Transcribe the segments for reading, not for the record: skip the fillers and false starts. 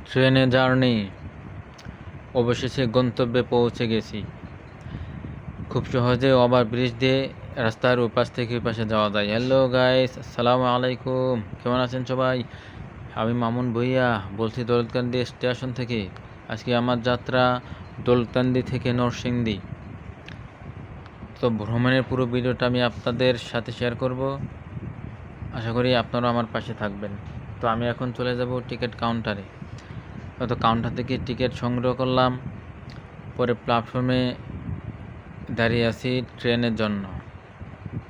ট্রেনে জার্নি অবশেষে গন্তব্যে পৌঁছে গেছি। খুব সহজে ওভারব্রিজ দিয়ে রাস্তার ওপাশ থেকে ওই পাশে যাওয়া যায়। হ্যালো গাইস, আসসালামু আলাইকুম। কেমন আছেন সবাই? আমি মামুন ভুইয়া বলছি দৌলতকান্দি স্টেশন থেকে। আজকে আমার যাত্রা দৌলতকান্দি থেকে নরসিংদী। তো ভ্রমণের পুরো ভিডিওটা আমি আপনাদের সাথে শেয়ার করব। আশা করি আপনারা আমার পাশে থাকবেন। তো আমি এখন চলে যাব টিকিট কাউন্টারে। তো কাউন্টার থেকে টিকিট সংগ্রহ করলাম। পরে প্ল্যাটফর্মে দাঁড়িয়ে আছি ট্রেনের জন্য।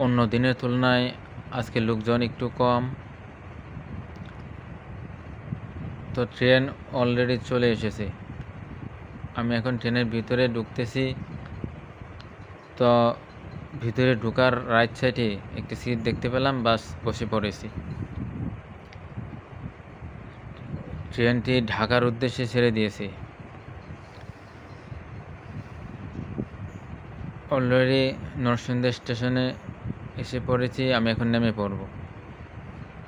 অন্য দিনের তুলনায় আজকে লোকজন একটু কম। তো ট্রেন অলরেডি চলে এসেছে। আমি এখন ট্রেনের ভিতরে ঢুকতেছি। তো ভিতরে ঢোকার রাইট সাইডে একটি সিট দেখতে পেলাম, বাস বসে পড়েছি। ট্রেনটি ঢাকার উদ্দেশ্যে ছেড়ে দিয়েছে। অলরেডি নরসিংদী স্টেশনে এসে পড়েছি। আমি এখন নেমে পড়ব।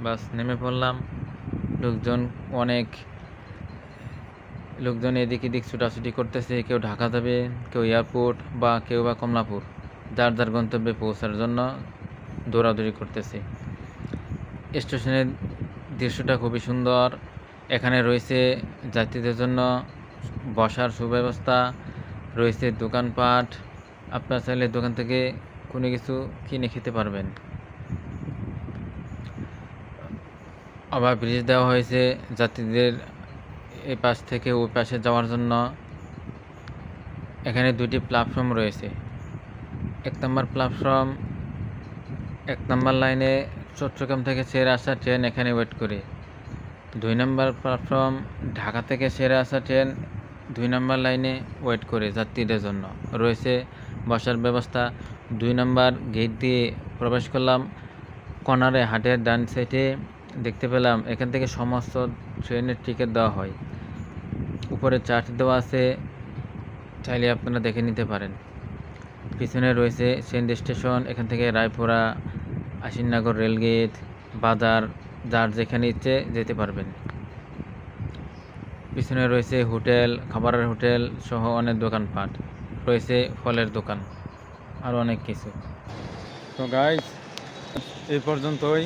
বাস নেমে পড়লাম। লোকজন এদিক এদিক ছুটাছুটি করতেছে। কেউ ঢাকা যাবে, কেউ এয়ারপোর্ট বা কেউ বা কমলাপুর, যার যার গন্তব্যে পৌঁছার জন্য দৌড়াদৌড়ি করতেছে। স্টেশনের দৃশ্যটা খুবই সুন্দর। এখানে রয়েছে যাত্রীদের জন্য বসার সুব্যবস্থা, রয়েছে দোকানপাট। আপনার চাইলে দোকান থেকে কোনো কিছু কিনে খেতে পারবেন। আবার ব্রিজ দেওয়া হয়েছে যাত্রীদের এই পাশ থেকে ওই পাশে যাওয়ার জন্য। এখানে দুটি প্ল্যাটফর্ম রয়েছে। এক নম্বর লাইনে চট্টগ্রাম থেকে ছেড়ে আসা ট্রেন এখানে ওয়েট করে। 2 নম্বর প্ল্যাটফর্ম ঢাকা থেকে ছেড়ে আসা ট্রেন 2 নম্বর লাইনে ওয়েট করে যাত্রীদের জন্য। রয়েছে বসার ব্যবস্থা। 2 নম্বর গেট দিয়ে প্রবেশ করলাম। কর্নারে হাটের ডান সাইডে দেখতে পেলাম এখান থেকে সমস্ত ট্রেনের টিকিট দেওয়া হয়। উপরে চার্ট দেওয়া আছে, চাইলে আপনারা দেখে নিতে পারেন। পিছনে রয়েছে সেন্ট স্টেশন। এখান থেকে রায়পুরা, আশিননগর রেলগেট, বাজার, যার যেখানে ইচ্ছে যেতে পারবেন। পিছনে রয়েছে হোটেল, খাবারের হোটেল সহ অনেক দোকানপাট রয়েছে, ফলের দোকান, আর অনেক কিছু। তো গাইস, এই পর্যন্তই।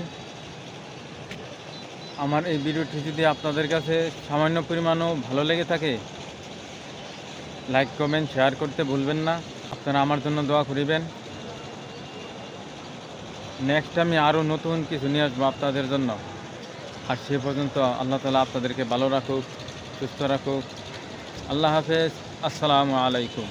আমার এই ভিডিওটি যদি আপনাদের কাছে সামান্য পরিমাণও ভালো লেগে থাকে, লাইক কমেন্ট শেয়ার করতে ভুলবেন না। আপনারা আমার জন্য দোয়া করিবেন। নেক্সট আমি আরও নতুন কিছু নিয়ে আসবো আপনাদের জন্য। আর সে পর্যন্ত আল্লাহ তাআলা আপনাদেরকে ভালো রাখুক, সুস্থ রাখুক। আল্লাহ হাফেজ। আসসালামু আলাইকুম।